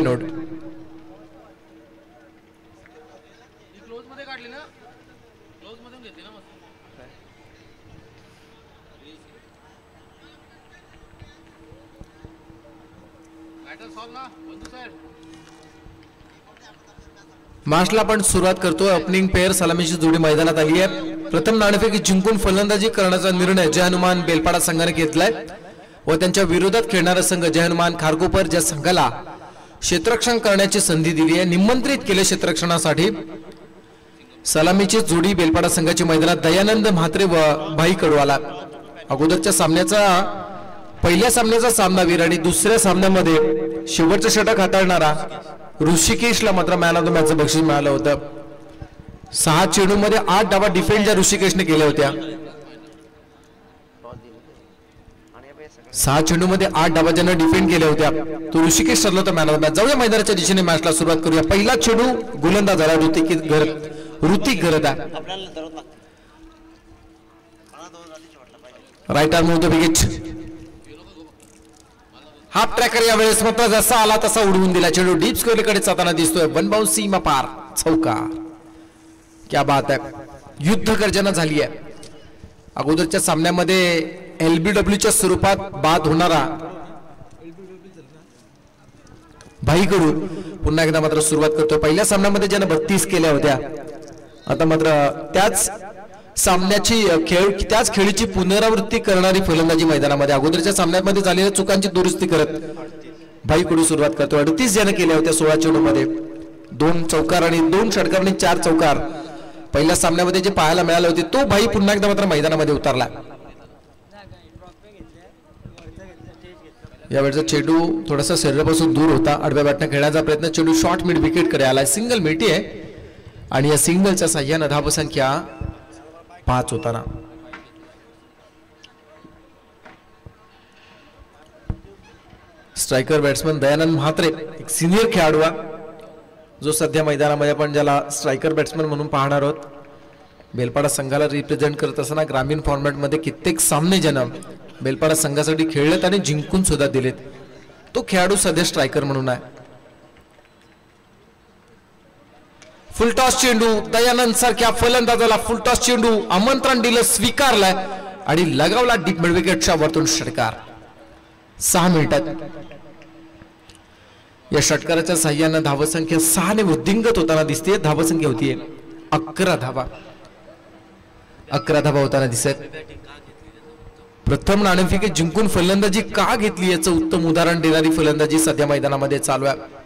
Note. Martial law पण सुरुवात करतोय. ओपनिंग पेअर सलामीची जोडी मैदानात आली आहे. प्रथम नाणेफेक जिंकून फलंदाजी करण्याचा निर्णय जय हनुमान बेलपाडा संघाने घेतलाय व त्यांच्या विरोधात खेळणारा संघ जय हनुमान खारकोपर ज्या संघाला क्षेत्ररक्षण करण्याची संधी दिली आहे, निमंत्रित केले क्षेत्ररक्षणासाठी. सलामीची जोडी बेलपाडा संघाची मैदानात दयानंद म्हात्रे व भाई कडवाला. अगोदरच्या सामन्याचा पहिल्या सामन्याचा सामनावीर आणि दुसऱ्या सामन्यामध्ये शेवटचं षटक हाताळणारा ऋषिकेशला मात्र मॅन ऑफ द मॅचचं बक्षीस मिळालं होतं. 6 चेंडूमध्ये 8 धावा डिफेंड ज्या ऋषिकेशने केल्या होत्या. 6 चेंडूमध्ये 8 धावा ज्यानं डिफेंड केल्या होत्या तो ऋषिकेश ठरला होता मॅन ऑफ द मॅच. जाऊया मैदानाच्या दिशेने मॅचला सुरुवात करूया. पहिला चेंडू गोलंदाज झाला ऋतिक गरदा. राईट आर्म होतं विकेट. हाफ ट्रॅकर या वेळेस मात्र जसा आला तसा उडवून दिला. चेंडू डीप स्क्वेअरकडे जाताना दिसतोय. 1 बाउन्स सीमा पार. चौका. क्या बात आहे. युद्ध गर्जना झाली आहे. अगोदरच्या सामन्यामध्ये LBWच्या स्वरूपात बाद होणारा भाई कडू पुन्हा एकदा मात्र सुरुवात करतो. पहिल्या सामन्यामध्ये ज्यानं 32 केल्या होत्या, आता मात्र त्याच खेळीची पुनरावृत्ती करणारी फलंदाजी मैदानामध्ये. अगोदरच्या सामन्यामध्ये झालेल्या चुकांची दुरुस्ती करत भाई कडू सुरुवात करतो. 38 ज्यानं केल्या होत्या 16 चेंडूमध्ये. 2 चौकार आणि 2 षटकार आणि 4 चौकार पहिल्या सामन्यामध्ये जे पाहायला मिळाले होते, तो भाई पुन्हा एकदा मात्र मैदानामध्ये उतरला. यावेळेचा चेंडू थोडासा शरीरापासून दूर होता. आडव्या बॅटने खेळण्याचा प्रयत्न. चेंडू शॉर्ट मिड विकेट कडे आलाय. सिंगल मिळती आहे आणि या सिंगलच्या साह्यानं धावसंख्या 5 होताना. स्ट्रायकर बॅट्समन दयानंद म्हात्रे, एक सिनियर खेळाडू जो सध्या मैदानामध्ये आपण ज्याला स्ट्रायकर बॅट्समन म्हणून पाहणार आहोत. बेलपाडा संघाला रिप्रेझेंट करत असताना ग्रामीण फॉर्मॅटमध्ये कित्येक सामने ज्यानं बेलपाडा संघासाठी खेळलेत आणि जिंकून सुद्धा दिलेत, तो खेळाडू सध्या स्ट्रायकर म्हणून आहे. फुलटॉस चेंडू दयानंद सारख्या फलंदाजाला फुलटॉस चेंडू आमंत्रण दिलं, स्वीकारलाय आणि लगावला डीप मिड विकेटच्या वरतून षटकार. 6 मिनिटात या षटकाराच्या साह्यानं धावसंख्या 6 ने वृद्धिंगत होताना दिसते. धावसंख्या होतीये 11 धावा. 11 धावा होताना दिसत. प्रथम नाणेफेक जिंकून फलंदाजी का घेतली याचं उत्तम उदाहरण देणारी फलंदाजी सध्या मैदानामध्ये चालू आहे.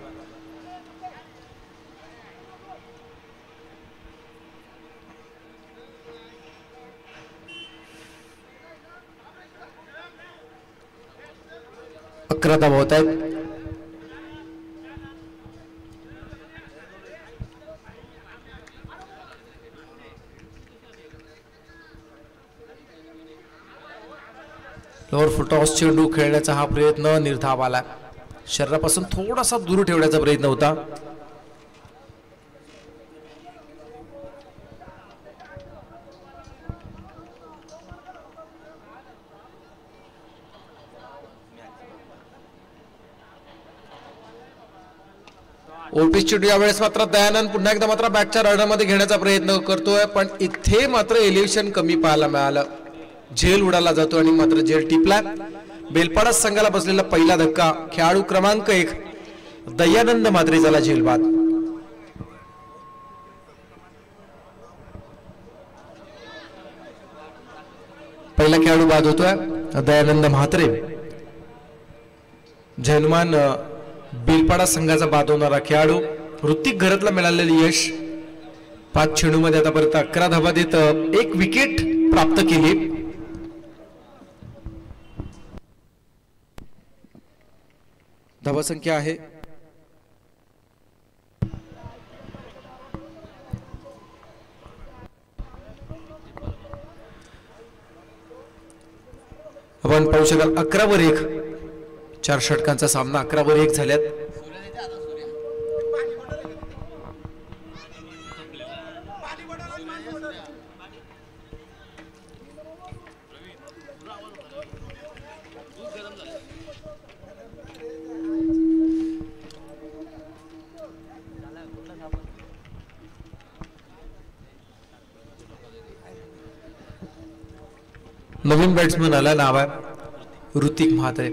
अकरा धावा होत आहेत. लोअर फुटटॉस चेंडू खेळण्याचा हा प्रयत्न निर्धाव आला. शरीरापासून थोडासा दूर ठेवण्याचा प्रयत्न होता. ओपीस चेंडू यावेळेस मात्र दयानंद पुन्हा एकदा मात्र बॅटच्या रडामध्ये घेण्याचा प्रयत्न करतोय, पण इथे मात्र एलिव्हेशन कमी पाहायला मिळालं. झेल उडाला जातो आणि मात्र झेल टिपला. बेलपाडा संघाला बसलेला पहिला धक्का. खेळाडू क्रमांक 1 दयानंद म्हात्रे झाला झेल बाद. पहिला खेळाडू बाद होतोय दयानंद म्हात्रे. जय हनुमान बेलपाडा संघाचा बाद होणारा खेळाडू. ऋतिक घरातला मिळालेले यश 5 चेंडूमध्ये आतापर्यंत 11 धावा देत 1 विकेट प्राप्त केली. धावा संख्या आहे आपण पाहू शकाल 11 वर 1. 4 षटकांचा सामना 11 वर 1 झाल्यात. नवीन बॅट्समन आला, नाव आहे Hrithik Mhatre.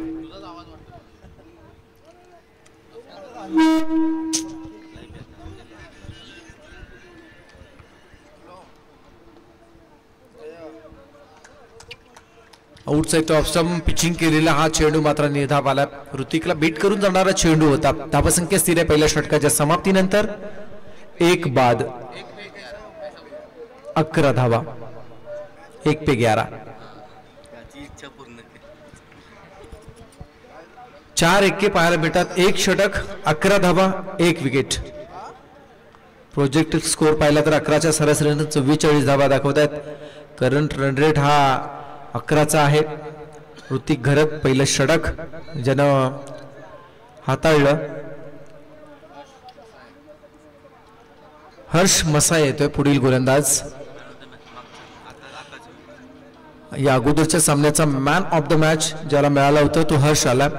Outside top stump pitching केलेला हा चेंडू मात्र निर्धाव आला. ऋतिकला बीट करून जाणारा चेंडू होता. धावसंख्या स्थिर आहे पहिल्या षटकाच्या समाप्तीनंतर. एक बाद 11 धावा, 1 पे 11. 4 एक्के पाहायला मिळतात. 1 षटक, 11 धावा, 1 विकेट. प्रोजेक्ट स्कोर पाहिला तर 11च्या सरासरीने 44 धावा दाखवत आहेत. करंट रन रेट हा 11चा आहे. ऋतिक घरत पहिलं षटक ज्यानं हाताळलं. हर्ष मसाय येतोय पुढील गोलंदाज. या अगोदरच्या सामन्याचा मॅन ऑफ द मॅच ज्याला मिळाला होता तो हर्ष आला.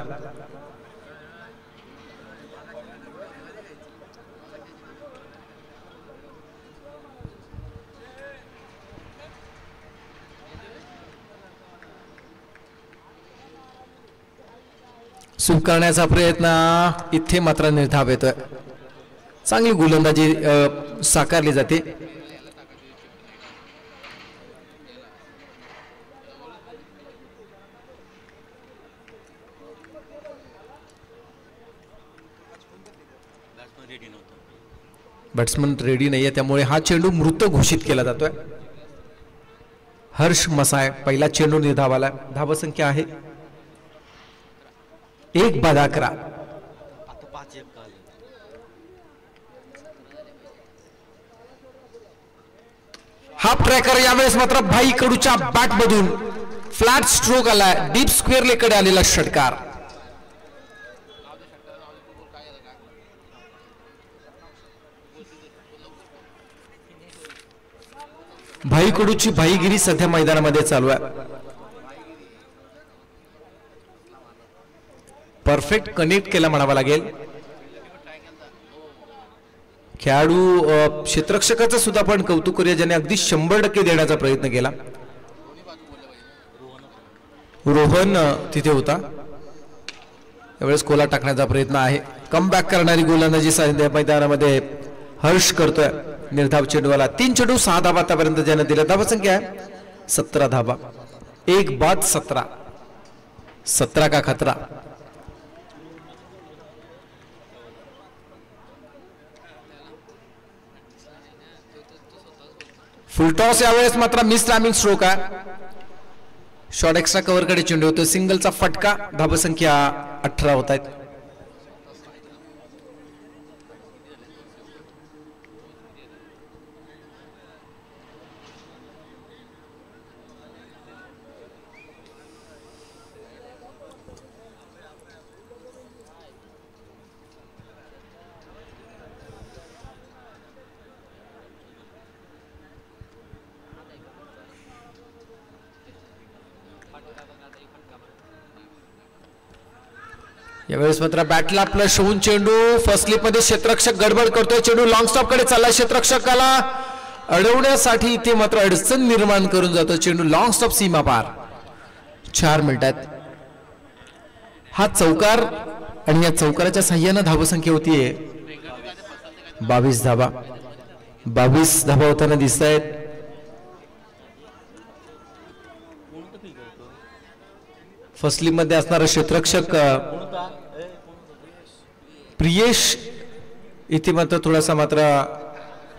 सुख करण्याचा प्रयत्न इथे मात्र निर्धाव येतोय. चांगली गोलंदाजी साकारली जाते. बॅट्समन रेडी नाहीये त्यामुळे हा चेंडू मृत घोषित केला जातोय. हर्ष मसाय पहिला चेंडू निर्धावाला. धावसंख्या आहे 1 बाद 11. हाफ ट्रॅकर यावेळेस मात्र भाई कडूच्या बॅट मधून फ्लॅट स्ट्रोक आला. डीप स्क्वेअर लेकडे आलेला षटकार. भाई कडूची भाईगिरी सध्या मैदानामध्ये चालू आहे. परफेक्ट कनेक्ट केला म्हणावा लागेल. खेळाडू क्षेत्ररक्षकाचं सुद्धा पण कौतुक करूया ज्याने अगदी 100% देण्याचा प्रयत्न केला. रोहन तिथे होता. यावेळेस कोला टाकण्याचा प्रयत्न आहे. कमबॅक करणारी गोलंदाजी मैदानामध्ये हर्ष करतोय. निर्धाव चेंडूवाला. 3 चेंडू 6 धावा आतापर्यंत ज्याने दिल्या. धावसंख्या आहे 17 धावा, 1 बाद 17. 17 का खतरा. फुलटॉस यावेळेस मात्र मिस टायमिंग स्ट्रोक आहे. शॉर्ट एक्स्ट्रा कव्हर कडे चेंडू होतो. सिंगलचा फटका. धावसंख्या 18 होत आहेत. यावेळेस मात्र बॅटला प्लस होऊन चेंडू फर्स्ट स्लिप मध्ये क्षेत्ररक्षक गडबड करतोय. चेंडू लॉंग स्टॉप कडे चालला. क्षेत्ररक्षकाला अडवण्यासाठी इथे मात्र अडचण निर्माण करून जातो. चेंडू लॉंग स्टॉप सीमा पार. 4 मिनिटात हा चौकार आणि या चौकाराच्या साह्याने धावसंख्या होतीये 22 धावा. 22 धावा होताना दिसत आहेत. फर्स्ट स्लिप मध्ये असणारा क्षेत्ररक्षक प्रियेश इथे मात्र थोडासा मात्र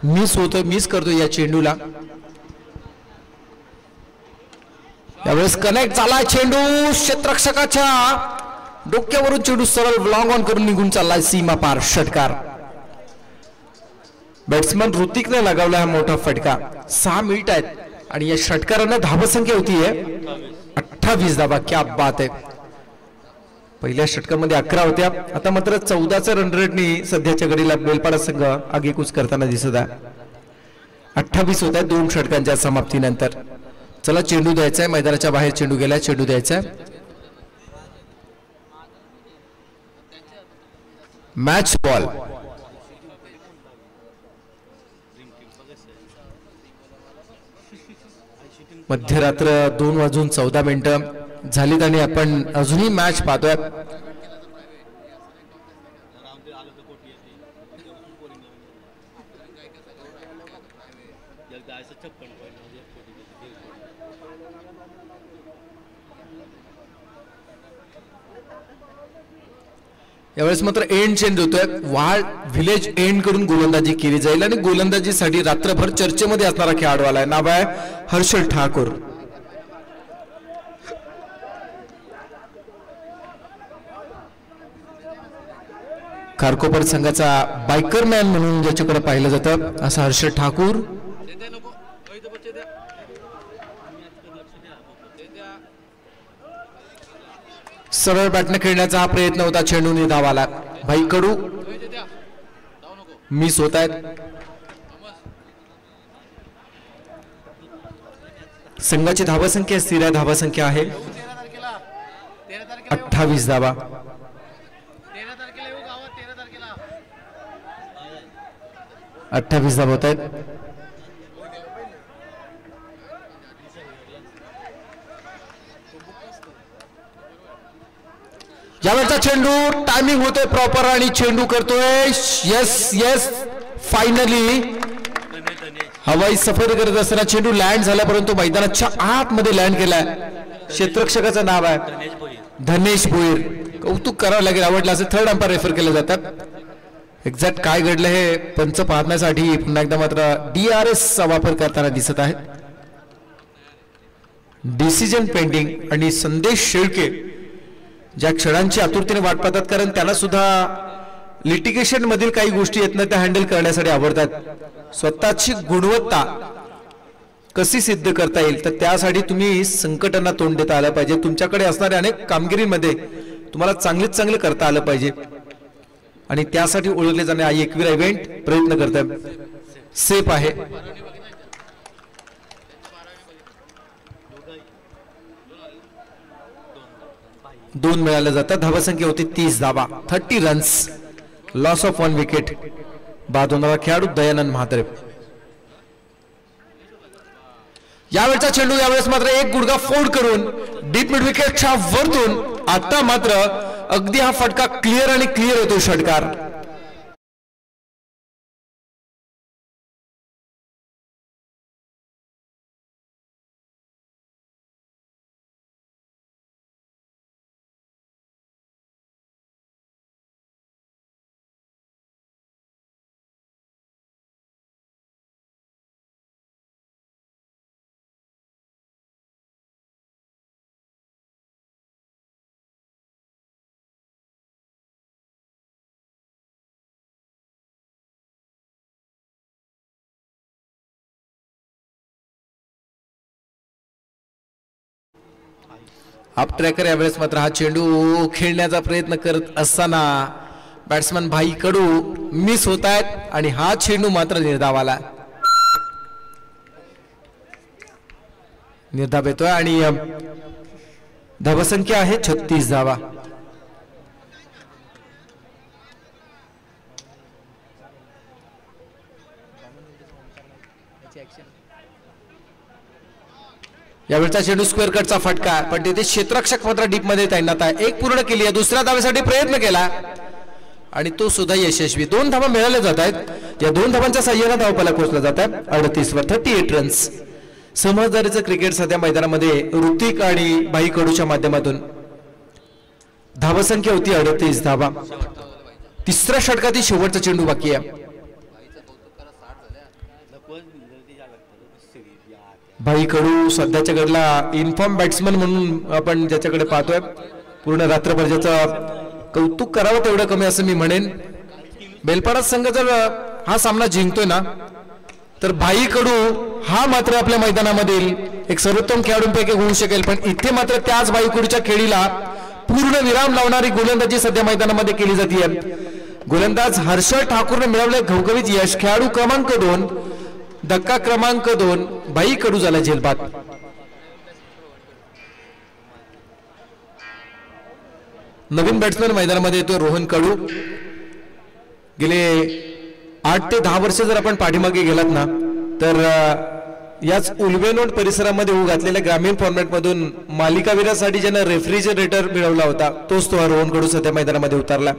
मिस करतो या चेंडूला. यावेळेस कनेक्ट झाला चेंडू. क्षेत्ररक्षकाच्या डोक्यावरून चेंडू सरळ लॉंग ऑन करून निघून चाललाय सीमा पार. षटकार. बॅट्समन ऋतिकने लगावला हा मोठा फटका. 6 मिनिट आहेत आणि या षटकारानं धावसंख्या होतीये 28 धावा. क्या बात आहे. पहिल्या षटकामध्ये 11 होत्या. आता मात्र 14चा रन रेटनी सध्याच्या घडीला बेलपाडा संघ आगेकूच करताना दिसत आहे. 28 होत आहे 2 षटकांच्या समाप्तीनंतर. चला चेंडू द्यायचा आहे. मैदानाच्या बाहेर चेंडू गेलाय. चेंडू द्यायचा आहे. Match ball. मध्यरात्र 2:14 झालीत आणि आपण अजूनही मॅच पाहतोय. यावेळेस मात्र एंड चेंज होतोय. वाळ व्हिलेज एंड करून गोलंदाजी केली जाईल आणि गोलंदाजीसाठी रात्रभर चर्चेमध्ये असणारा खेळाडू आलाय. नाव आहे हर्षल ठाकूर. खारकोपर संघाचा बायकर मॅन म्हणून ज्याच्याकडे पाहिलं जातं असा हर्षल ठाकूर. सरळ बॅटने खेळण्याचा हा प्रयत्न होता. चेंडूने धाव आला. भाई कडू मिस होत आहेत. संघाची धावसंख्या स्थिर आहे. धावसंख्या आहे 28 धावा. 28 धावा होत आहेत. यावेळचा चेंडू टायमिंग होतोय प्रॉपर आणि चेंडू करतोय यस फायनली. हवाई सफर करत असताना चेंडू लँड झाला परंतु मैदानाच्या आतमध्ये लँड केलाय. क्षेत्ररक्षकाचं नाव आहे धनेश भोईर. कौतुक करावं लागेल. आवडलं असं थर्ड अंपायर रेफर केलं जातात. एक्झॅक्ट काय घडलं हे पंच पाहण्यासाठी पुन्हा एकदा मात्र DRS चा वापर करताना दिसत आहे. डिसिजन पेंडिंग आणि संदेश शेळके ज्या क्षणांची आतुरतेने वाट पाहतात कारण त्यांना सुद्धा लिटिगेशन मधील काही गोष्टी येत नाही त्या हँडल करण्यासाठी आवडतात. स्वतःची गुणवत्ता कशी सिद्ध करता येईल तर त्यासाठी तुम्ही संकटांना तोंड देता आलं पाहिजे. तुमच्याकडे असणाऱ्या अनेक कामगिरीमध्ये तुम्हाला चांगलं करता आलं पाहिजे आणि त्यासाठी ओळखले जाणारे एकविरा इव्हेंट प्रयत्न करतात. सेफ आहे. 2 मिळाले जातात. धावसंख्या होती 30 धावा. 30 रन्स. Loss of 1 wicket. बाद होणारा खेळाडू दयानंद म्हात्रे. यावेळचा चेंडू यावेळेस मात्र एक गुडघा फोड करून डीप मिड विकेटच्या वरतून आता मात्र अगदी हा फटका क्लिअर आणि क्लिअर होतो. षटकार अप ट्रॅकर यावेळेस मात्र हा चेंडू खेळण्याचा प्रयत्न करत असताना बॅट्समन भाई कडू मिस होत आहेत आणि हा चेंडू मात्र निर्धावाला. निर्धाव येतोय आणि धावसंख्या आहे 36 धावा. यावेळचा चेंडू स्क्वेअर कटचा फटका पण तिथे क्षेत्ररक्षक मात्र डीप मध्ये तैनात आहे. एक पूर्ण केली आहे. दुसऱ्या धावेसाठी प्रयत्न केला आणि तो सुद्धा यशस्वी. 2 धावा मिळाल्या जात आहेत. या 2 धावांच्या साह्याने धावफलक पोहोचला जात आहे. 38 वर 38 रन्स. समजदारीचं क्रिकेट सध्या मैदानामध्ये ऋतिक आणि भाई कडूच्या माध्यमातून. धावसंख्या होती 38 धावा. तिसऱ्या षटकातील शेवटचा चेंडू बाकी आहे. भाई कडू सध्याच्या घडला इन्फॉर्म बॅट्समन म्हणून आपण ज्याच्याकडे पाहतोय पूर्ण रात्रभर ज्याचं कौतुक करावं तेवढं कमी असं मी म्हणेन. बेलपाडा संघ जर हा सामना जिंकतोय ना तर भाई कडू हा मात्र आपल्या मैदानामधील एक सर्वोत्तम खेळाडूंपैकी होऊ शकेल. पण इथे मात्र त्याच भाई कडूच्या खेळीला पूर्ण विराम लावणारी गोलंदाजी सध्या मैदानामध्ये केली जाते. गोलंदाज हर्षल ठाकूरने मिळवले घवघवीत यश. खेळाडू क्रमांक 2 धक्का क्रमांक 2 भाई कडू झाला झेलबाद. नवीन बॅट्समॅन मैदानामध्ये येतो रोहन कडू. गेले 8 ते 10 वर्ष जर आपण पाठीमागे गेलात ना तर याच उल्वेनोड परिसरामध्ये होऊ घातलेल्या ग्रामीण फॉर्मॅटमधून मालिकावीरासाठी ज्यानं रेफ्रिजरेटर मिळवला होता तोच तो रोहन कडू सध्या मैदानामध्ये उतरला.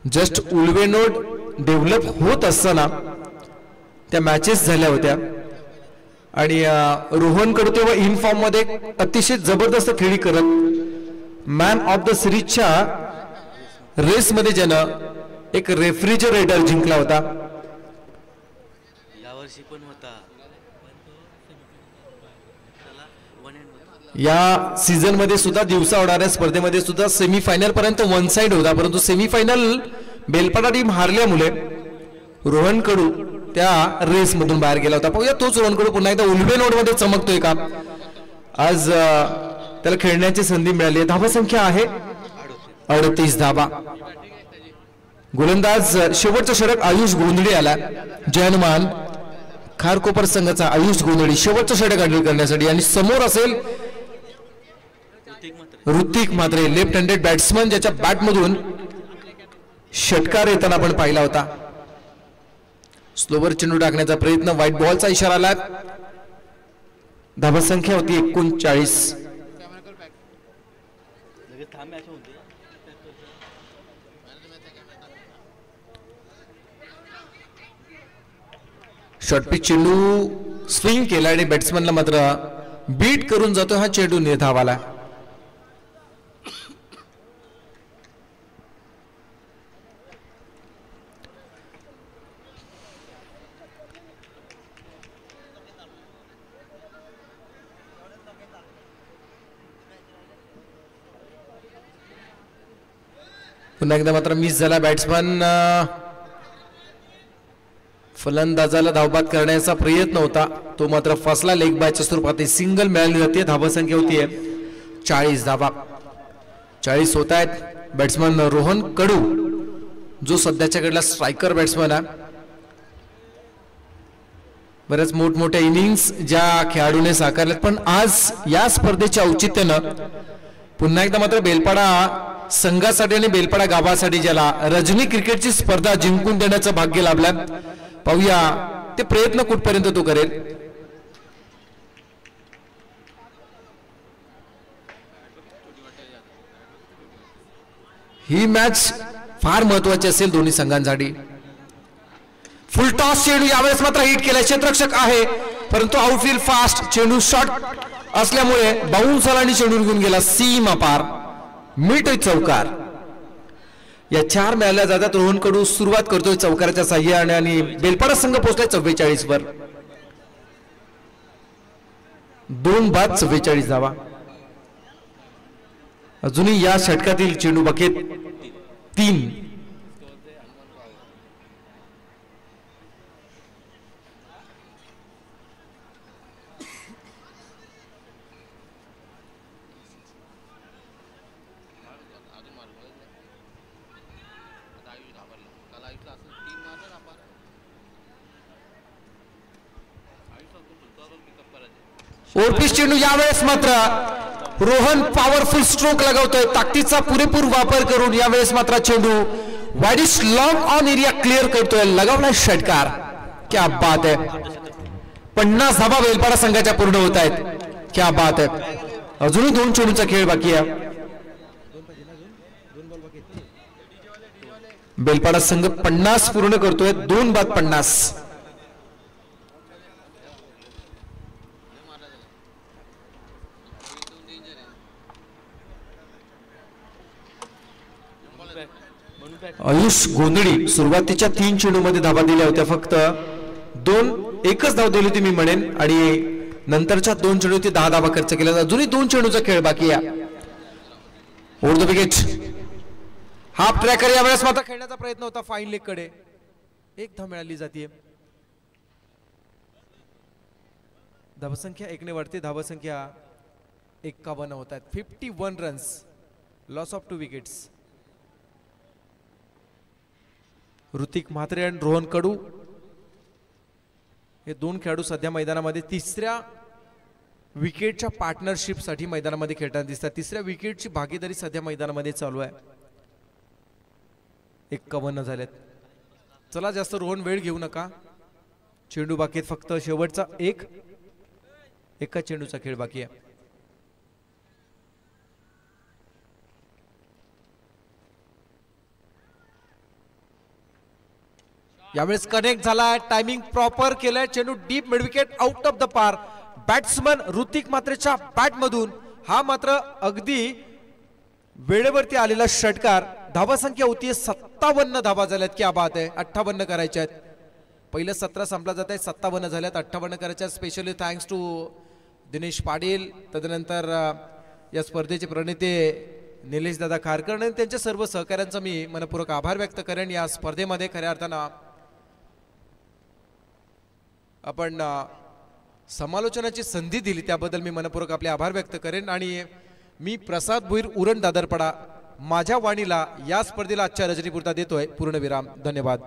जस्ट उल्वेनोड डेव्हलप होत असताना त्या मॅचेस झाल्या होत्या आणि रोहन कडू तेव्हा इन फॉर्म मध्ये अतिशय जबरदस्त खेळी करत मॅन ऑफ द सिरीजच्या रेस मध्ये ज्यानं एक रेफ्रिजरेटर जिंकला होता. या सीझन मध्ये सुद्धा दिवसा होणाऱ्या स्पर्धेमध्ये सुद्धा सेमीफायनल पर्यंत वन साइड होता, परंतु सेमीफायनल बेलपाडा टीम हारल्यामुळे रोहन कडू त्या रेस मधून बाहेर गेला होता. पाहूया तोच रोहन कडू पुन्हा एकदा उल्वेनोड मध्ये चमकतोय का. आज त्याला खेळण्याची संधी मिळाली. धावा संख्या आहे 38 धावा. गोलंदाज शेवटचा षटक आयुष गोंधळी आला. जयनुमान खारकोपर संघाचा आयुष गोंधळी शेवटचा षटक हँडल करण्यासाठी आणि समोर असेल Hrithik Mhatre left handed batsman ज्याच्या बॅट मधून षटकार येताना आपण पाहिला होता. स्लोवर चेंडू टाकण्याचा प्रयत्न व्हाईट बॉलचा इशारा आला. धावा संख्या होती 39. शॉर्टपिच चेंडू स्विंग केला आणि बॅट्समनला मात्र बीट करून जातो हा चेंडू निर्धावाला. पुन्हा एकदा मात्र मिस झाला बॅट्समन. फलंदाजाला धावबाद करण्याचा प्रयत्न होता तो मात्र फसला. लेग बायच्या स्वरूपात सिंगल मिळाली जाते. धावा संख्या होती 40 धावा. 40 होत आहेत. बॅट्समन रोहन कडू जो सध्याच्या कडला स्ट्रायकर बॅट्समन आहे. बऱ्याच मोठमोठ्या इनिंग्स ज्या खेळाडूने साकारल्यात पण आज या स्पर्धेच्या औचित्यानं पुन्हा एकदा मात्र बेलपाडा संघासाठी आणि बेलपाडा गावासाठी ज्याला रजनी क्रिकेटची स्पर्धा जिंकून देण्याचं भाग्य लाभलं. पाहूया ते प्रयत्न कुठपर्यंत तो करेल. ही मॅच फार महत्वाची असेल दोन्ही संघांसाठी. फुल टॉस चेंडू यावेळेस मात्र हिट केला. क्षेत्ररक्षक आहे परंतु आउटफील्ड फास्ट. चेंडू शॉट असल्यामुळे बाउन्स आला आणि चेंडू निघून गेला सीमा पार. मिळतोय चौकार. या 4 मिळाल्या जातात. रोहन कडू सुरुवात करतोय चौकाराच्या साह्याने आणि बेलपाडा संघ पोहोचलाय 44 वर. 2 बाद 44 धावा. अजूनही या षटकातील चेंडू बकेत 3. ओरपीस चेंडू यावेळेस मात्र रोहन पॉवरफुल स्ट्रोक लगावतोय. ताकदीचा पुरेपूर वापर करून यावेळेस मात्र चेंडू widish long on area clear करतोय. लगावला षटकार. क्या बात है. 50 धावा बेलपाडा संघाच्या पूर्ण होत आहेत. क्या बात है. अजूनही 2 चेंडूचा खेळ बाकी आहे. बेलपाडा संघ 50 पूर्ण करतोय. 2 बाद 50. आयुष गोंधळी सुरुवातीच्या 3 चेंडूमध्ये धावा दिल्या होत्या. फक्त 1च धाव दिली होती मी म्हणेन आणि नंतरच्या 2 चेंडूवरती 10 धावा खर्च केला. अजूनही 2 चेंडूचा खेळ बाकी आहे. Over the wicket. Half tracker यावेळेस मात्र खेळण्याचा प्रयत्न होता फाईन लेग कडे. 1 धाव मिळाली जाते. धावसंख्या 1 ने वाढते. धावसंख्या 51 होत आहेत. 51 runs. Loss of 2 wickets. Hrithik Mhatre आणि रोहन कडू हे 2 खेळाडू सध्या मैदानामध्ये 3ऱ्या विकेटच्या पार्टनरशिप साठी मैदानामध्ये खेळताना दिसतात. 3ऱ्या विकेटची भागीदारी सध्या मैदानामध्ये चालू आहे. 51 झालेत. चला जास्त रोहन वेळ घेऊ नका. चेंडू बाकी आहेत, फक्त शेवटचा एका चेंडूचा खेळ बाकी आहे. यावेळेस कनेक्ट झालाय, टायमिंग प्रॉपर केलाय, चेंडू deep mid wicket out of the पार. बॅट्समन ऋतिक मात्रेच्या बॅट मधून हा मात्र अगदी वेळेवरती आलेला षटकार. धावा संख्या होती 57 धावा झाल्यात. क्या बात आहे, 58 करायच्या आहेत. पहिलं 17 संपला जात आहे, 57 झाल्यात, 58 करायच्या. Specially thanks to Dinesh Patil, तदनंतर या स्पर्धेचे प्रणेते निलेश दादा खारकर आणि त्यांच्या सर्व सहकाऱ्यांचा मी मनपूर्वक आभार व्यक्त करेन. या स्पर्धेमध्ये खऱ्या अर्थानं आपण समालोचनाची संधी दिली त्याबद्दल मी मनपूर्वक आपले आभार व्यक्त करेन. आणि मी प्रसाद भुईर उरण दादरपडा माझ्या वाणीला या स्पर्धेला आजच्या रजनीपुरता देतोय पूर्णविराम. धन्यवाद.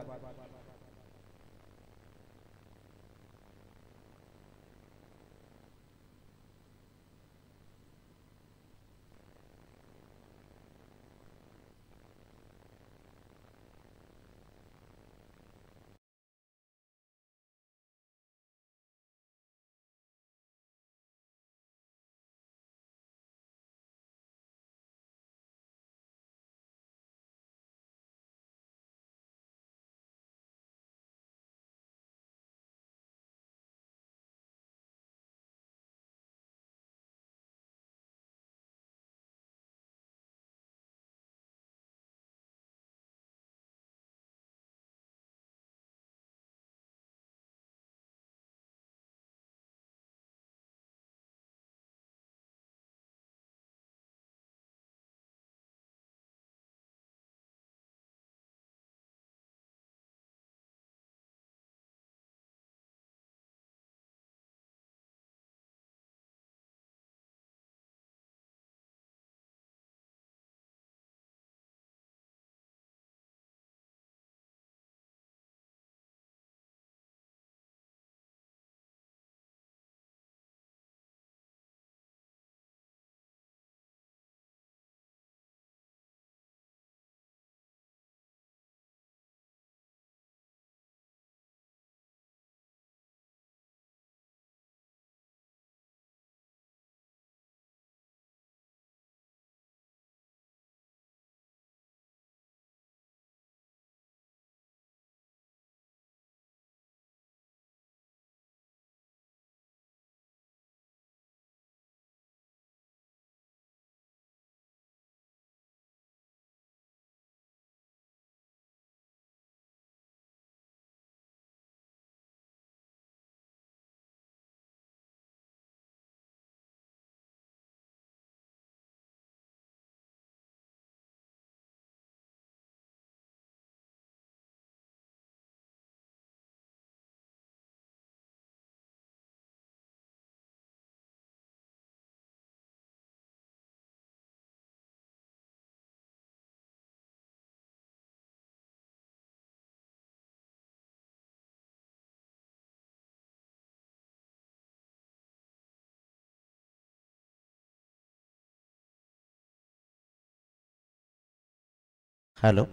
हॅलो,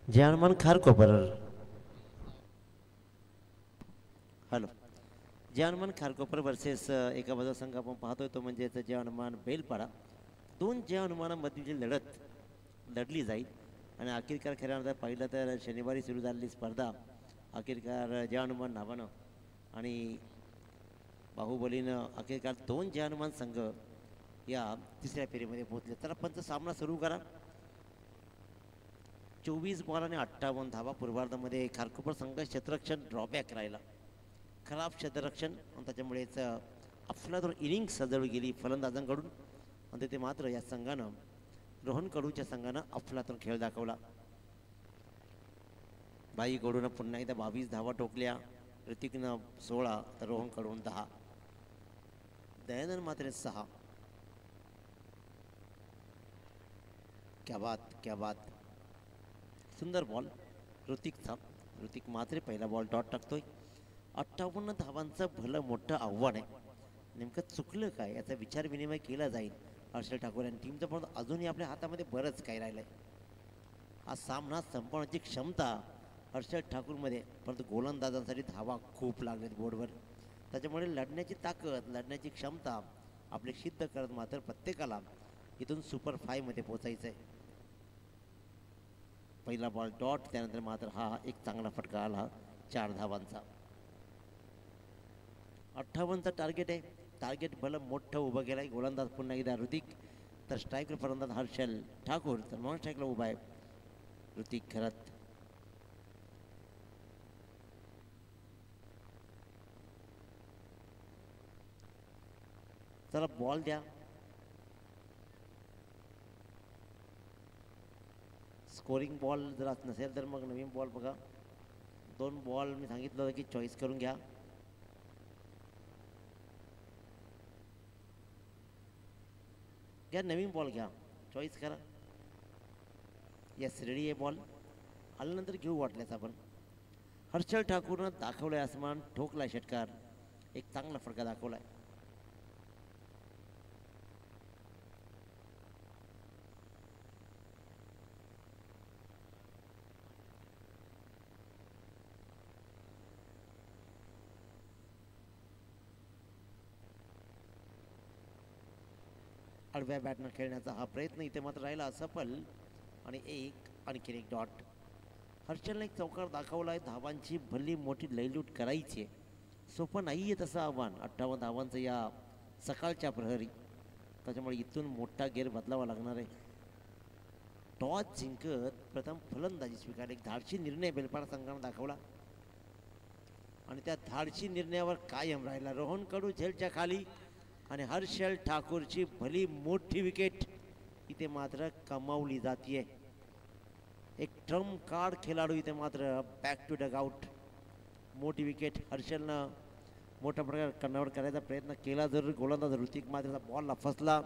जे हनुमान खारकोपर. हॅलो, जे हनुमान खारकोपर वर्सेस एका बाजूला संघ आपण पाहतोय तो म्हणजे जे हनुमान बेलपाडा. दोन जे हनुमानामधील जी लढली जाईल आणि अखेरकार खऱ्या अर्थात पाहिलं तर शनिवारी सुरू झालेली स्पर्धा अखेरकार जे हनुमान नावानं आणि बाहुबलीनं अखेरकार दोन जे हनुमान संघ या तिसऱ्या फेरीमध्ये पोहोचले. तर आपण सामना सुरू करा. 24 बॉल आणि 58 धावा. पूर्वार्धामध्ये खारकोपर संघ क्षेत्ररक्षण ड्रॉबॅक राहिला, खराब क्षेत्ररक्षण आणि त्याच्यामुळेच अफलातून इनिंग सजवली गेली फलंदाजांकडून. आणि ते मात्र या संघानं रोहन कडूच्या संघानं अफलातून खेळ दाखवला. बाई कडून पुन्हा एकदा 22 धावा ठोकल्या, ऋतिकनं 16 तर रोहन कडून 10, दयानंद मात्र 6. क्या बात क्या बात, सुंदर बॉल ऋतिकचा. ऋतिक मात्र पहिला बॉल डॉट टाकतोय. 58 धावांचं भलं मोठं आव्हान आहे. नेमकं चुकलं काय याचा विचार विनिमय केला जाईल. हर्षल ठाकूर आणि टीमचं, पण अजूनही आपल्या हातामध्ये बरंच काही राहिलं आहे. हा सामना संपवण्याची क्षमता हर्षल ठाकूरमध्ये, परंतु गोलंदाजांसाठी धावा खूप लागलेत बोर्डवर. त्याच्यामुळे लढण्याची ताकद, लढण्याची क्षमता आपली सिद्ध करत मात्र प्रत्येकाला इथून सुपर 5 मध्ये पोहोचायचं आहे. पहिला बॉल डॉट, त्यानंतर मात्र हा एक चांगला फटका आला 4 धावांचा. 58चं टार्गेट आहे. टार्गेट भलं मोठं उभं केलं आहे. गोलंदाज पुन्हा एकदा ऋतिक, तर स्ट्रायकर फलंदाज हर्षल ठाकूर, तर नॉन स्ट्राईकला उभा आहे ऋतिक खरत. चला बॉल द्या. स्कोरिंग बॉल जर नसेल तर मग नवीन बॉल बघा. 2 बॉल मी सांगितलं होतं की चॉईस करून घ्या. घ्या नवीन बॉल घ्या, चॉईस करा. येस, रेडी आहे बॉल. आल्यानंतर घेऊ वाटल्यास आपण. हर्षल ठाकूरनं दाखवलंय आसमान, ठोकलाय षटकार, एक चांगला फटका दाखवलाय. आडव्या बॅटनं खेळण्याचा हा प्रयत्न इथे मात्र राहिला असफल, आणि आणखीन एक डॉट. हर्षलने एक चौकार दाखवलाय. धावांची भली मोठी लयलूट करायची आहे, सोपं नाही आहे तसं आव्हान 58 धावांचं या सकाळच्या प्रहरी. त्याच्यामुळे इथून मोठा गेअर बदलावा लागणार आहे. टॉस जिंकत प्रथम फलंदाजी स्वीकारली. एक धाडशी निर्णय बेलपाडा संघानं दाखवला आणि त्या धाडशी निर्णयावर कायम राहिला. रोहन कडू झेलच्या खाली आणि हर्षल ठाकूरची भली मोठी विकेट इथे मात्र कमावली जाते. एक ट्रम्प कार्ड खेळाडू इथे मात्र बॅक टू डग आउट. मोठी विकेट. हर्षलनं मोठ्या प्रकारे कन्व्हर्ट करायचा प्रयत्न केला, जर गोलंदाज ऋतिक मात्र बॉलला फसला.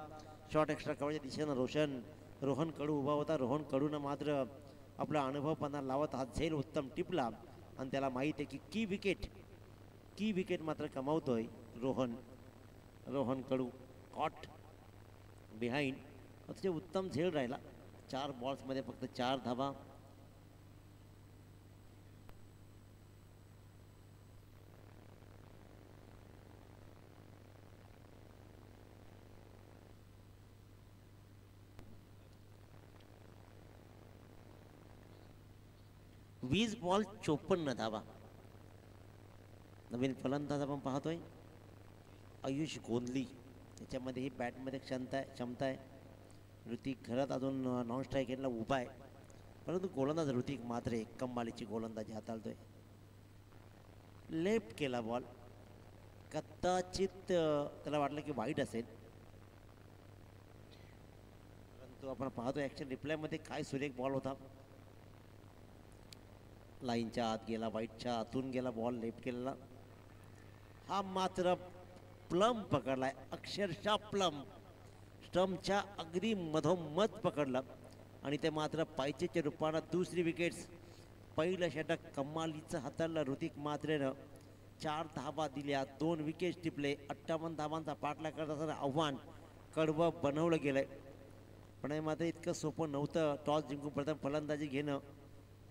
शॉर्ट एक्स्ट्रा कव्हरच्या दिशेनं रोहन कडू उभा होता. रोहन कडूनं मात्र आपला अनुभवपणा लावत हा झेल उत्तम टिपला आणि त्याला माहीत आहे की की विकेट मात्र कमावतोय रोहन कडू. कॉट बिहाइंड, अतिशय उत्तम झेल राहिला. 4 बॉल्समध्ये फक्त 4 धावा. वीस बॉल 54 धावा. नवीन फलंदाज आपण पाहतोय आयुष गोंदली. त्याच्यामध्ये ही बॅटमध्ये क्षमता आहे. ऋतिक घरात अजून नॉन स्ट्राईक एंडला उभा आहे, परंतु गोलंदाज ऋतिक मात्र एक कमालीची गोलंदाजी हाताळतोय. लेफ्ट केला बॉल. कदाचित त्याला वाटलं की वाईट असेल, परंतु आपण पाहतो ॲक्शन रिप्लायमध्ये काय सुरेख बॉल होता. लाईनच्या आत गेला, वाईटच्या आतून गेला बॉल लेफ्ट केलेला. हा मात्र प्लम पकडलाय, अक्षरशः प्लम. स्टंपच्या अगदी मधोमध पकडला आणि ते मात्र पायचेच्या रूपानं दुसरी विकेट्स. पहिलं षटक कमालीचं हाताळलं ऋतिक मात्रेनं. 4 धावा दिल्या, 2 विकेट्स टिपले. 58 धावांचा पाठलाग करत असताना आव्हान कडवं बनवलं गेलंय. पण हे मात्र इतकं सोपं नव्हतं टॉस जिंकून प्रथम फलंदाजी घेणं.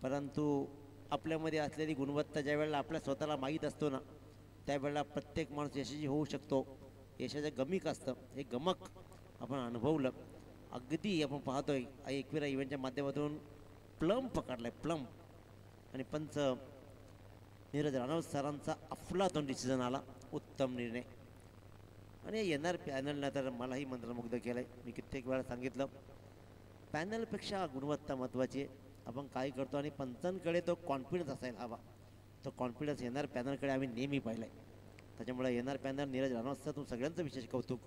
परंतु आपल्यामध्ये असलेली गुणवत्ता ज्या वेळेला आपल्या स्वतःला माहीत असतो ना, त्यावेळेला प्रत्येक माणूस यशस्वी होऊ शकतो. यशाचं गमिक असतं, हे गमक आपण अनुभवलं. अगदी आपण पाहतोय 21व्या इव्हेंटच्या माध्यमातून प्लम पकडलाय, प्लम. आणि पंच नीरज राणवत सरांचा अफलातून डिसिजन आला, उत्तम निर्णय. आणि येणार पॅनलनं तर मलाही मंत्रमुग्ध केलं आहे. मी कित्येक वेळा सांगितलं पॅनलपेक्षा गुणवत्ता महत्त्वाची आहे. आपण काय करतो आणि पंचांकडे तो कॉन्फिडन्स असायला हवा. तो कॉन्फिडन्स येणार पॅनलकडे आम्ही नेहमी पाहिला आहे. त्याच्यामुळे येणार पॅनल नीरज राणवत सर तुम सगळ्यांचं विशेष कौतुक.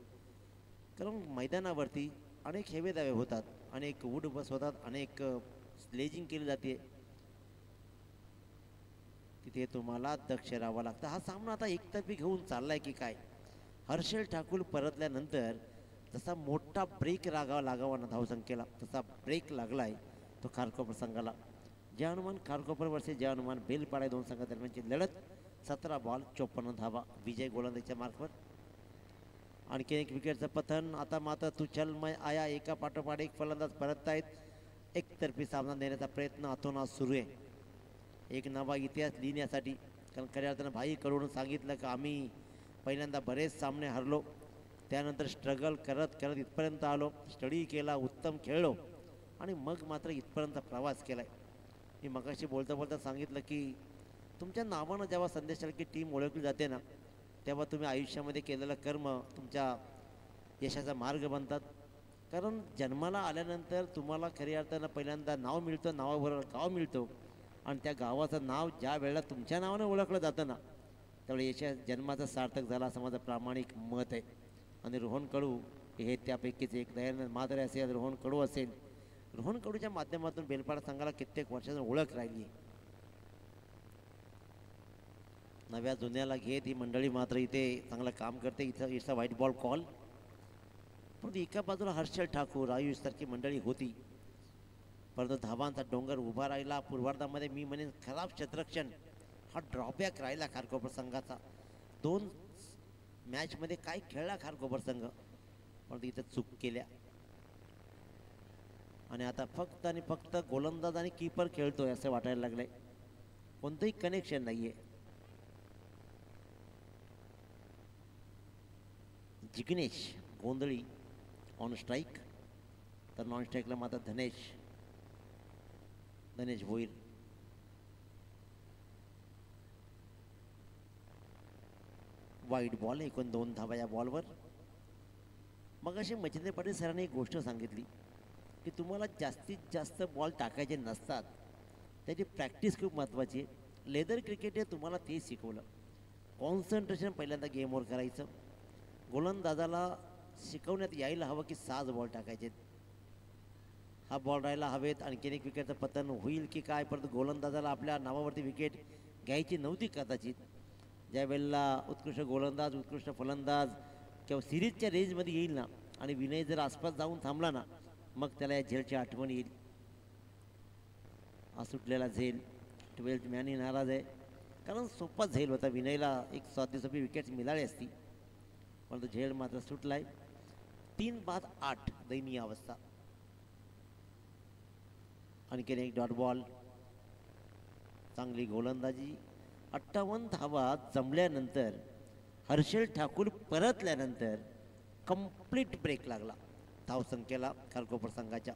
कारण मैदानावरती अनेक हेवे दावे होतात, अनेक वूड बस होतात, अनेक स्लेजिंग केली जाते. तिथे तुम्हाला दक्ष राहावं लागतं. हा सामना आता एकतर्फी घेऊन चाललाय की काय. हर्षल ठाकूर परतल्यानंतर जसा मोठा ब्रेक लागावा ना धावसंख्येला, तसा ब्रेक लागलाय तो खारकोपर संघाला. जय हनुमान खारकोपर वर्सेस जय हनुमान बेलपाडा 2 संघादरम्यानची लढत. 17 बॉल 54 धावा. विजय गोलंदाजीच्या मार्कवर. आणखी एक विकेटचं पतन. आता मात्र तुछलमय आया एका पाठोपाठ एक फलंदाज परत आहेत. एकतर्फी सामना देण्याचा प्रयत्न अतोनात सुरू आहे. एक नवा इतिहास लिहिण्यासाठी. कारण खऱ्या अर्थानं भाईकडून सांगितलं की आम्ही पहिल्यांदा बरेच सामने हरलो, त्यानंतर स्ट्रगल करत करत इथपर्यंत आलो, स्टडी केला, उत्तम खेळलो आणि मग मात्र इथपर्यंत प्रवास केला आहे. मी मगाशी बोलता बोलता सांगितलं की तुमच्या नावानं जेव्हा संदेशाला की टीम ओळखली जाते ना, तेव्हा तुम्ही आयुष्यामध्ये केलेलं कर्म तुमच्या यशाचा मार्ग बनतात. कारण जन्माला आल्यानंतर तुम्हाला खऱ्या अर्थानं पहिल्यांदा नाव मिळतं, नावाबरोबर गाव मिळतो आणि त्या गावाचं नाव ज्या वेळेला तुमच्या नावानं ओळखलं जातं ना, त्यावेळी यशा जन्माचा सार्थक झाला असं माझं प्रामाणिक मत आहे. आणि रोहन कडू हे त्यापैकीच एक. दयानंद मात्रे असेल, रोहन कडू असेल. रोहन कडूच्या माध्यमातून बेलपाडा संघाला कित्येक वर्षांची ओळख राहिली. नव्या जुन्याला घेत ही मंडळी मात्र इथे चांगलं काम करते. इथं it's a white ball call. पण एका बाजूला हर्षल ठाकूर, आयुष सारखी मंडळी होती, परंतु धावांचा डोंगर उभा राहिला. पूर्वार्धामध्ये मी म्हणेन खराब क्षेत्ररक्षण हा ड्रॉबॅक राहिला खारकोपर संघाचा. 2 मॅचमध्ये काय खेळला खारकोपर संघ, पण इथं चूक केल्या आणि आता फक्त आणि फक्त गोलंदाज आणि कीपर खेळतोय असं वाटायला लागलंय. कोणतंही कनेक्शन नाहीये. जिग्नेश गोंधळी ऑन स्ट्राईक, तर नॉन स्ट्राईकला मात्र धनेश भोईर. वाईट बॉल, एकूण 2 धावा या बॉलवर. मग अशी मच्छिंद्र पाटील सरांनी एक गोष्ट सांगितली की तुम्हाला जास्तीत जास्त बॉल टाकायचे नसतात, त्याची प्रॅक्टिस खूप महत्त्वाची आहे. लेदर क्रिकेट हे तुम्हाला तेच शिकवलं. कॉन्सन्ट्रेशन पहिल्यांदा गेमवर करायचं. गोलंदाजाला शिकवण्यात यायला हवं की 6 बॉल टाकायचे. हा बॉल राहायला हवेत. आणखीन एक विकेटचं पतन होईल की काय, परंतु गोलंदाजाला आपल्या नावावरती विकेट घ्यायची नव्हती कदाचित. ज्या वेळेला उत्कृष्ट गोलंदाज, उत्कृष्ट फलंदाज किंवा सिरीजच्या रेंजमध्ये येईल ना आणि विनय जर आसपास जाऊन थांबला ना, मग त्याला या झेलची आठवण येईल. हा सुटलेला झेल 12th मॅनही नाराज आहे, कारण सोपा झेल होता. विनयला एक सोपी विकेट मिळाली असती, परंतु झेल मात्र सुटलाय. 3 बाद 8 दयनीय अवस्था. आणखीन एक डॉट बॉल. चांगली गोलंदाजी. 58 धावा जमल्यानंतर हर्षल ठाकूर परतल्यानंतर कंप्लीट ब्रेक लागला धावसंख्येला खारकोपर संघाच्या.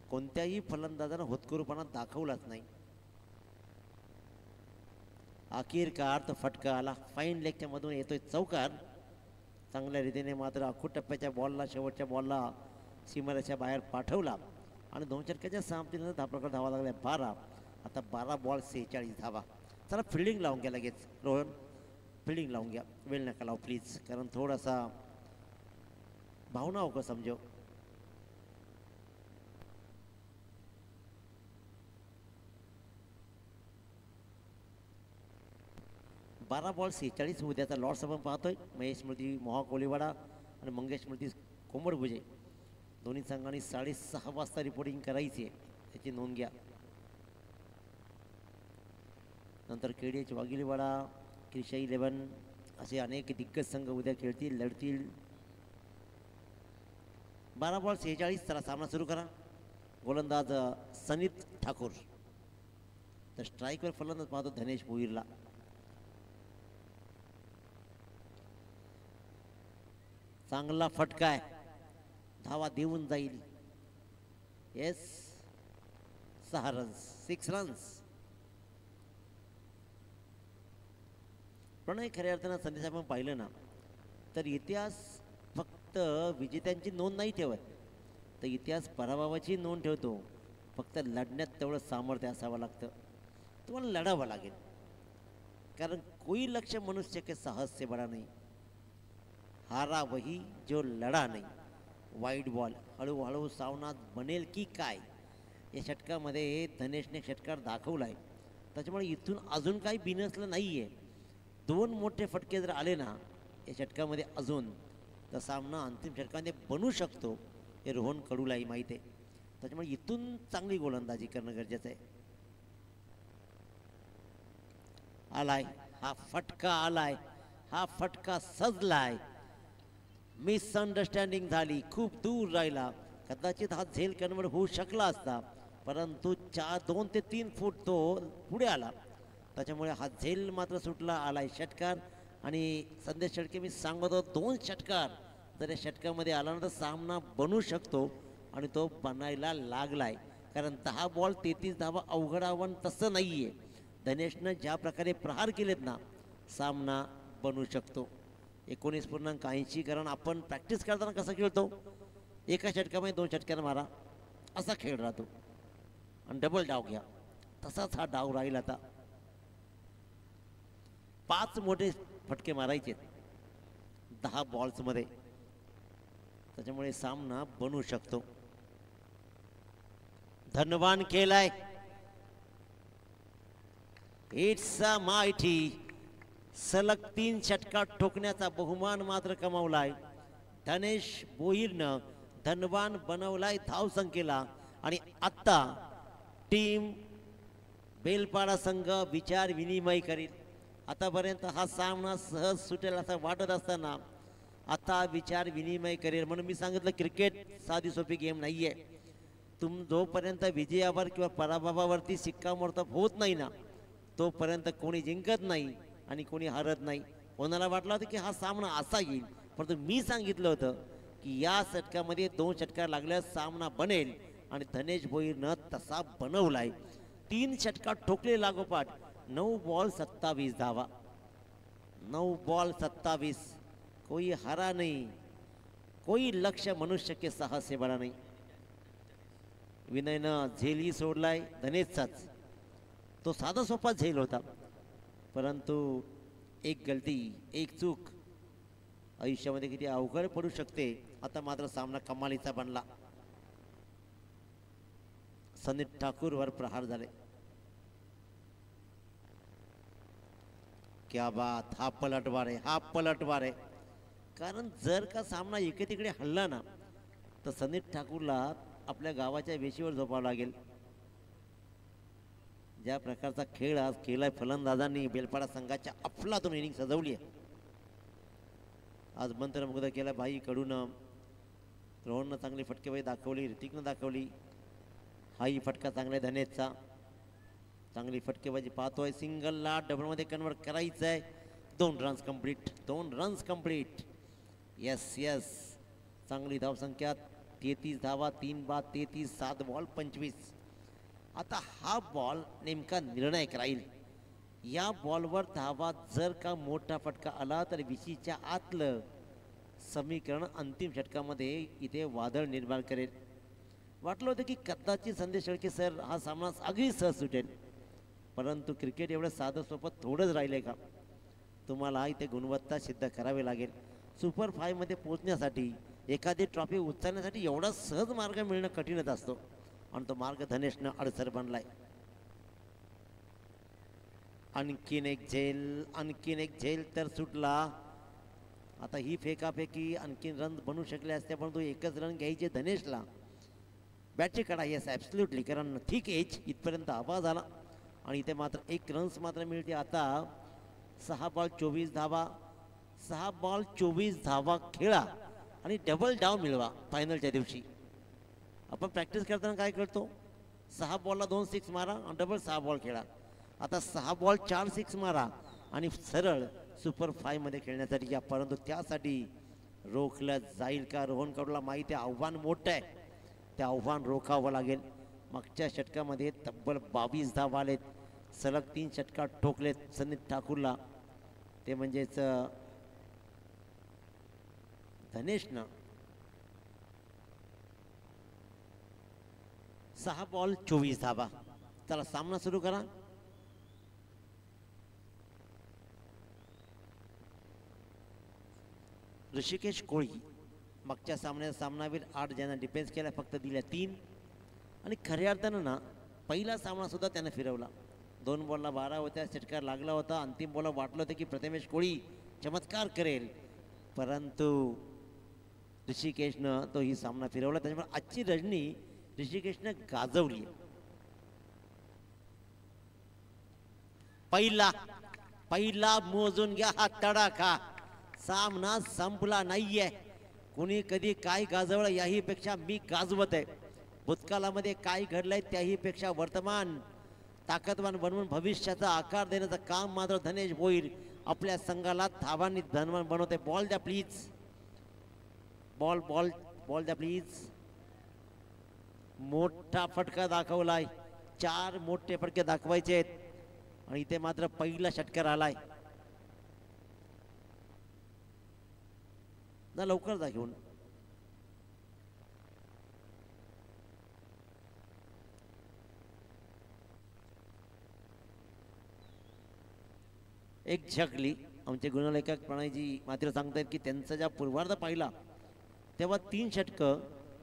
कोणत्याही फलंदाजानं होतकरूपणा दाखवलाच नाही. अखेरकार तो फटका आला. फाईन लेगच्या मधून येतोय चौकार. चांगल्या रीतीने मात्र अखूट टप्प्याच्या बॉलला, शेवटच्या बॉलला सीमारेषेच्या बाहेर पाठवला आणि 2 षटकाच्या समाप्तीनंतर धापडाकडे धावा लागल्या 12. आता 12 बॉल 46 धावा. चला फिल्डिंग लावून घ्या लगेच रोहन, फिल्डिंग लावून घ्या. वेळ नका लावू प्लीज, कारण थोडासा भावना हो का समजो. बारा बॉल 46 उद्याचा लॉर्ड्स आपण पाहतोय. महेश स्मृती मोहा कोलीवाडा आणि मंगेश स्मृती कोंबडभुजे दोन्ही संघांनी 6:30 वाजता रिपोर्टिंग करायची आहे, त्याची नोंद घ्या. नंतर KDH वाघिलीवाडा, क्रिशा 11 असे अनेक दिग्गज संघ उद्या खेळतील, लढतील. 12 बॉल 46. चला सामना सुरू करा. गोलंदाज सनीत ठाकूर, तर स्ट्राईकवर फलंदाज पाहतो धनेश भोईरला. चांगला फटका आहे, धावा देऊन जाईल. Yes, 6 runs, 6 runs. पण खऱ्या अर्थानं संदेश आपण पाहिलं ना, तर इतिहास फक्त विजेत्यांची नोंद नाही ठेवत, तर इतिहास पराभवाची नोंद ठेवतो. फक्त लढण्यात तेवढं सामर्थ्य असावं लागतं. तुम्हाला लढावं लागेल, कारण कोई लक्ष्य मनुष्य के साहस से बड़ा नहीं, हारा वही जो लढा नाही. वाईट बॉल. हळूहळू सावनात बनेल की काय, या षटकामध्ये धनेशने षटकार दाखवलाय. त्याच्यामुळे इथून अजून काही बिनसलं नाही आहे. 2 मोठे फटके जर आले ना या षटकामध्ये अजून, तर सामना अंतिम षटकामध्ये बनू शकतो, हे रोहन कडूलाही माहीत आहे. त्याच्यामुळे इथून चांगली गोलंदाजी करणं गरजेचं आहे. आलाय हा फटका, आलाय हा फटका, सजलाय. मिसअंडरस्टँडिंग झाली, खूप दूर राहिला. कदाचित हा झेल कन्वर्ट होऊ शकला असता, परंतु 2 ते 3 फूट तो पुढे आला, त्याच्यामुळे हा झेल मात्र सुटला. आलाय षटकार. आणि संदेश शेळके, मी सांगत होतो 2 षटकार जर या षटकामध्ये आला ना तर सामना बनू शकतो, आणि तो बनायला लागलाय. कारण 10 बॉल 33 धावा अवघड आव्हान तसं नाहीये. धनेशनं ज्या प्रकारे प्रहार केलेत ना, सामना बनू शकतो. 19.80. कारण आपण प्रॅक्टिस करताना कसं खेळतो, एका षटकामध्ये 2 षटकार मारा असा खेळ राहतो आणि डबल डाव घ्या, तसाच हा डाव राहील. आता 5 मोठे फटके मारायचे 10 बॉल्समध्ये, त्याच्यामुळे सामना बनू शकतो. धनवान केलाय. It's a mighty. सलग 3 षटकार ठोकण्याचा बहुमान मात्र कमावलाय धनेश भोईरनं. धनवान बनवलाय धावसंख्येला. आणि आता टीम बेलपाडा संघ विचार विनिमय करील. आतापर्यंत हा सामना सहज सुटेल असं वाटत असताना आता विचार विनिमय करेल. म्हणून मी सांगितलं, क्रिकेट साधी सोपी गेम नाहीये. जोपर्यंत विजयावर किंवा पराभवावरती शिक्कामोर्तब होत नाही ना, तोपर्यंत कोणी जिंकत नाही आणि कोणी हरत नाही. कोणाला वाटलं होतं की हा सामना असा येईल, परंतु मी सांगितलं होतं की या षटकामध्ये 2 षटकार लागल्यास सामना बनेल, आणि धनेश भोईरनं तसा बनवलाय. 3 षटकार ठोकले लागोपाठ. 9 बॉल 27 धावा. 9 बॉल 27. कोई हारा नहीं, कोई लक्ष्य मनुष्य के साहस से बड़ा नहीं. विनयनं झेलही सोडलाय धनेशचाच. तो साधा सोपा झेल होता, परंतु एक गलती, एक चूक आयुष्यामध्ये किती अवघड पडू शकते. आता मात्र सामना कमालीचा बनला. सनील ठाकूरवर प्रहार झाले. क्या बात. हा पलटवार आहे, हा पलटवार आहे. कारण जर का सामना इकडे तिकडे हल्ला ना, तर सनील ठाकूरला आपल्या गावाच्या वेशीवर झोपावं लागेल. ज्या प्रकारचा खेळ आज केलाय फलंदाजांनी बेलपाडा संघाच्या अफलातून इनिंग सजवली आहे. आज मंत्रमुग्ध केला भाई कडून. रोहननं चांगली फटकेबाजी दाखवली, ऋतिकनं दाखवली. हाही फटका चांगला धनेशचा. चांगली फटकेबाजी पाहतोय. सिंगलला डबलमध्ये कन्वर्ट करायचं आहे. 2 runs complete. 2 runs complete. Yes yes. चांगली धावसंख्या 33 धावा. 3 बाद 33. 7 बॉल 25. आता हा बॉल नेमका निर्णायक राहील. या बॉलवर धावा जर का मोठा फटका आला तर विशीच्या आतलं समीकरण अंतिम षटकामध्ये इथे वादळ निर्माण करेल. वाटलं होतं की कदाचित संदेश शेळके सर हा सामना अगदी सहज सुटेल, परंतु क्रिकेट एवढं साधं सोपं थोडंच राहिलंय का. तुम्हाला इथे गुणवत्ता सिद्ध करावी लागेल. सुपर 5 मध्ये पोहोचण्यासाठी, एखादी ट्रॉफी उचलण्यासाठी एवढा सहज मार्ग मिळणं कठीणच असतो, आणि तो मार्ग धनेशनं अडसर बनलाय. आणखीन एक झेल, आणखीन एक झेल तर सुटला. आता ही फेकाफेकी आणखीन रन बनू शकले असते, परंतु एकच रन घ्यायचे धनेशला. बॅटरी काढा. Yes absolutely. कारण ठीक एज इथपर्यंत आवाज आला, आणि इथे मात्र 1 रन्स मात्र मिळते. आता 6 बॉल 24 धावा. 6 बॉल 24 धावा खेळा आणि डबल डाव मिळवा फायनलच्या दिवशी. आपण प्रॅक्टिस करताना काय करतो, 6 बॉलला 2 सिक्स मारा आणि डबल 6 बॉल खेळा. आता 6 बॉल 4 सिक्स मारा आणि सरळ सुपर 5 मध्ये खेळण्यासाठी या. परंतु त्यासाठी रोखलं जाईल का. रोहन कडूला माहिती आहे आव्हान मोठं आहे, ते आव्हान रोखावं लागेल. मागच्या षटकामध्ये तब्बल 22 धावा आलेत. सलग 3 षटकार ठोकलेत सनील ठाकूरला. ते म्हणजेच धनेशनं 6 बॉल 24 धावा. चला सामना सुरू करा. ऋषिकेश कोळी मागच्या सामन्यात सामनावीर 8 ज्यांना डिफेन्स केला, फक्त दिल्या 3. आणि खऱ्या अर्थानं ना पहिला सामना सुद्धा त्यानं फिरवला. 2 बॉलला 12 होत्या, षटकार लागला होता. अंतिम बॉलला वाटलं होतं की प्रथमेश कोळी चमत्कार करेल, परंतु ऋषिकेशनं तो ही सामना फिरवला. त्याच्यामुळे आजची रजनी ऋषिकेशनं गाजवली. पहिला मोजून घ्या हा तडाखा. सामना संपला नाहीये. कुणी कधी काय गाजवलं याही पेक्षा मी गाजवत आहे. भूतकाळामध्ये काय घडलंय त्याही पेक्षा वर्तमान ताकदवान बनवून भविष्याचा आकार देण्याचं काम मात्र धनेश भोईर आपल्या संघाला धावांनी धनवान बनवते. बॉल द्या प्लीज, बॉल बॉल बॉल द्या प्लीज. मोठा फटका दाखवलाय, 4 मोठे फटके दाखवायचे आहेत आणि इथे मात्र पहिला षटकार आलाय ना. लवकर जा घेऊन. एक झकली आमचे गुणलेखक प्रणयजी मात्र सांगतायत की त्यांचा ज्या पूर्वार्ध पाहिला तेव्हा 3 षटकं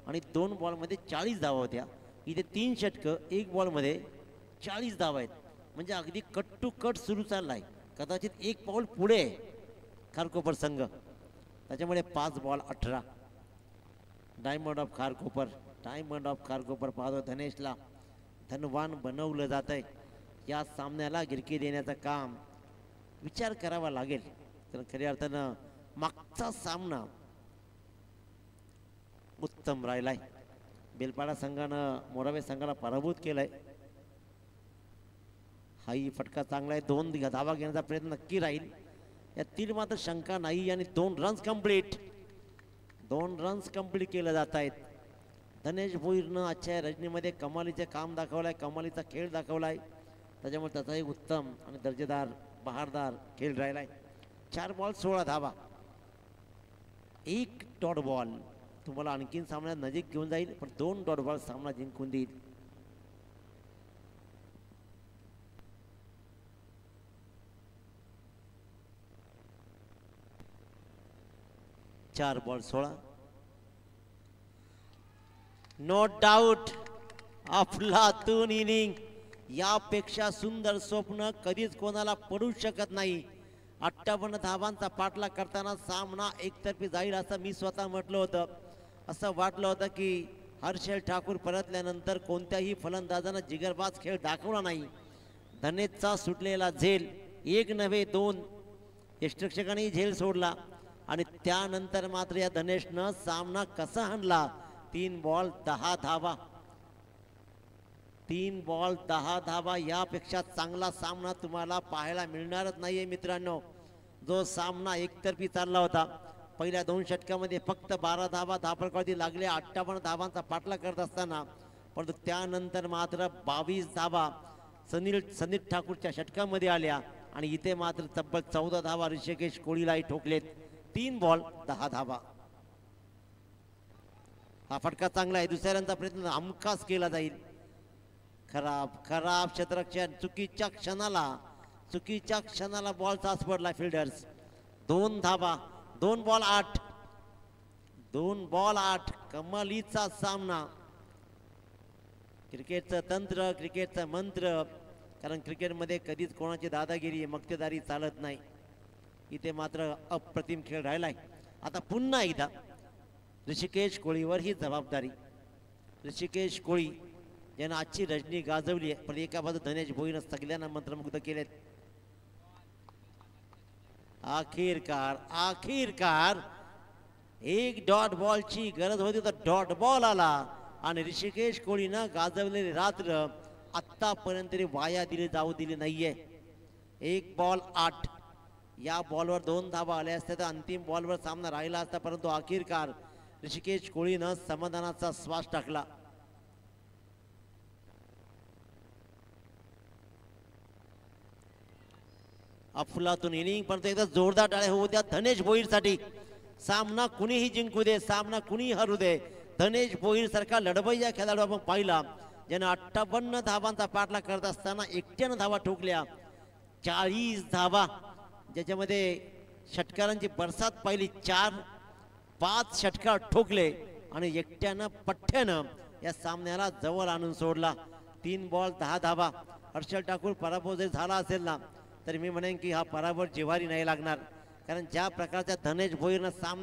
आणि 2 बॉलमध्ये 40 धावा होत्या. इथे 3 षटकं 1 बॉलमध्ये 40 धावा आहेत. म्हणजे अगदी कट टू कट सुरू चाललाय. कदाचित 1 पाऊल पुढे खारकोपर संघ. त्याच्यामुळे 5 ball 18. Diamond of Kharkopar, diamond of Kharkopar पाहतो धनेशला धनवान बनवलं जात आहे. या सामन्याला गिरकी देण्याचं काम विचार करावा लागेल. कारण खऱ्या अर्थानं मागचा सामना उत्तम राहिलाय. बेलपाडा संघानं मोरावे संघाला पराभूत केलाय. हाही फटका चांगला आहे. 2 धावा घेण्याचा प्रयत्न नक्की राहील यातील मात्र शंका नाही. आणि 2 रन्स कंप्लीट, 2 रन्स कंप्लीट केले जात आहेत. धनेश भोईरनं आजच्या रजनीमध्ये कमालीचे काम दाखवलाय, कमालीचा खेळ दाखवलाय. त्याच्यामुळे त्याचाही उत्तम आणि दर्जेदार बहारदार खेळ राहिलाय. 4 बॉल 16 धावा, 1 डॉट बॉल तुम्हाला आणखीन सामन्यात नजीक घेऊन जाईल, पण 2 डॉट बॉल सामना जिंकून देईल. चार बॉल 16. नो डाऊट अफलातून इनिंग. यापेक्षा सुंदर स्वप्न कधीच कोणाला पडू शकत नाही. 58 धावांचा पाठलाग करताना सामना एकतर्फी जाईल असं मी स्वतः म्हटलं होतं. असं वाटलं होतं की हर्षल ठाकूर परतल्यानंतर कोणत्याही फलंदाजानं जिगरबाज खेळ दाखवला नाही. धनेशचा सुटलेला झेल 1 नव्हे 2 यष्टिरक्षकांनी झेल सोडला आणि त्यानंतर मात्र या धनेशनं सामना कसा हाणला. 3 बॉल 10 धावा, 3 बॉल 10 धावा. यापेक्षा चांगला सामना तुम्हाला पाहायला मिळणारच नाहीये मित्रांनो. जो सामना एकतर्फी चालला होता, पहिल्या 2 षटकामध्ये फक्त 12 धावा धापडकावरती लागले 58 धावांचा पाठलाग करत असताना, परंतु त्यानंतर मात्र 22 धावा संदीप ठाकूरच्या षटकामध्ये आल्या आणि इथे मात्र तब्बल 14 धावा ऋषिकेश कोळीलाही ठोकलेत. 3 बॉल 10 धावा. हा फटका चांगला आहे. दुसऱ्यांचा प्रयत्न हमखास केला जाईल. खराब खराब क्षेत्ररक्षण. चुकीच्या क्षणाला बॉल तास पडला फिल्डर्स. 2 धावा, 2 बॉल 8, 2 बॉल 8. कमालीचा सामना. क्रिकेटचं तंत्र, क्रिकेटचं मंत्र. कारण क्रिकेटमध्ये कधीच कोणाची दादागिरी मक्तेदारी चालत नाही. इथे मात्र अप्रतिम खेळ राहिलाय. आता पुन्हा एकदा ऋषिकेश कोळीवर ही जबाबदारी. ऋषिकेश कोळी ज्यानं आजची रजनी गाजवली आहे, पण एका बाजू धनेश भोईरनं सगळ्यांना मंत्रमुग्ध केलेत. आखिरकार 1 डॉट बॉलची गरज होती तर डॉट बॉल आला आणि ऋषिकेश कोळीनं गाजवलेली रात्र आत्तापर्यंत तरी वाया जाऊ दिली नाहीये. 1 बॉल 8. या बॉलवर 2 धावा आल्या असत्या तर अंतिम बॉलवर सामना राहिला असता, परंतु अखेरकार ऋषिकेश कोळीनं समाधानाचा श्वास टाकला. अफलातून इनिंग, परंतु एकदा जोरदार टाळ्या होऊ द्या धनेश भोईरसाठी. सामना कुणीही जिंकू दे, सामना कुणीही हरू दे, धनेश भोईर सारखा लढवय्या खेळाडू आपण पाहिला ज्यानं 58 धावांचा पाठलाग करत असताना एकट्यानं धावा ठोकल्या. 40 धावा, ज्याच्यामध्ये षटकारांची बरसात पाहिली. 4-5 षटकार ठोकले आणि एकट्यानं पठ्ठ्यानं या सामन्याला जवळ आणून सोडला. 3 बॉल 10 धावा. हर्षल ठाकूर पराभव जर झाला असेल ना, तर मी म्हणेन की हा पराभव जिव्हारी नाही लागणार. कारण ज्या प्रकारच्या धनेश भोईरनं सामना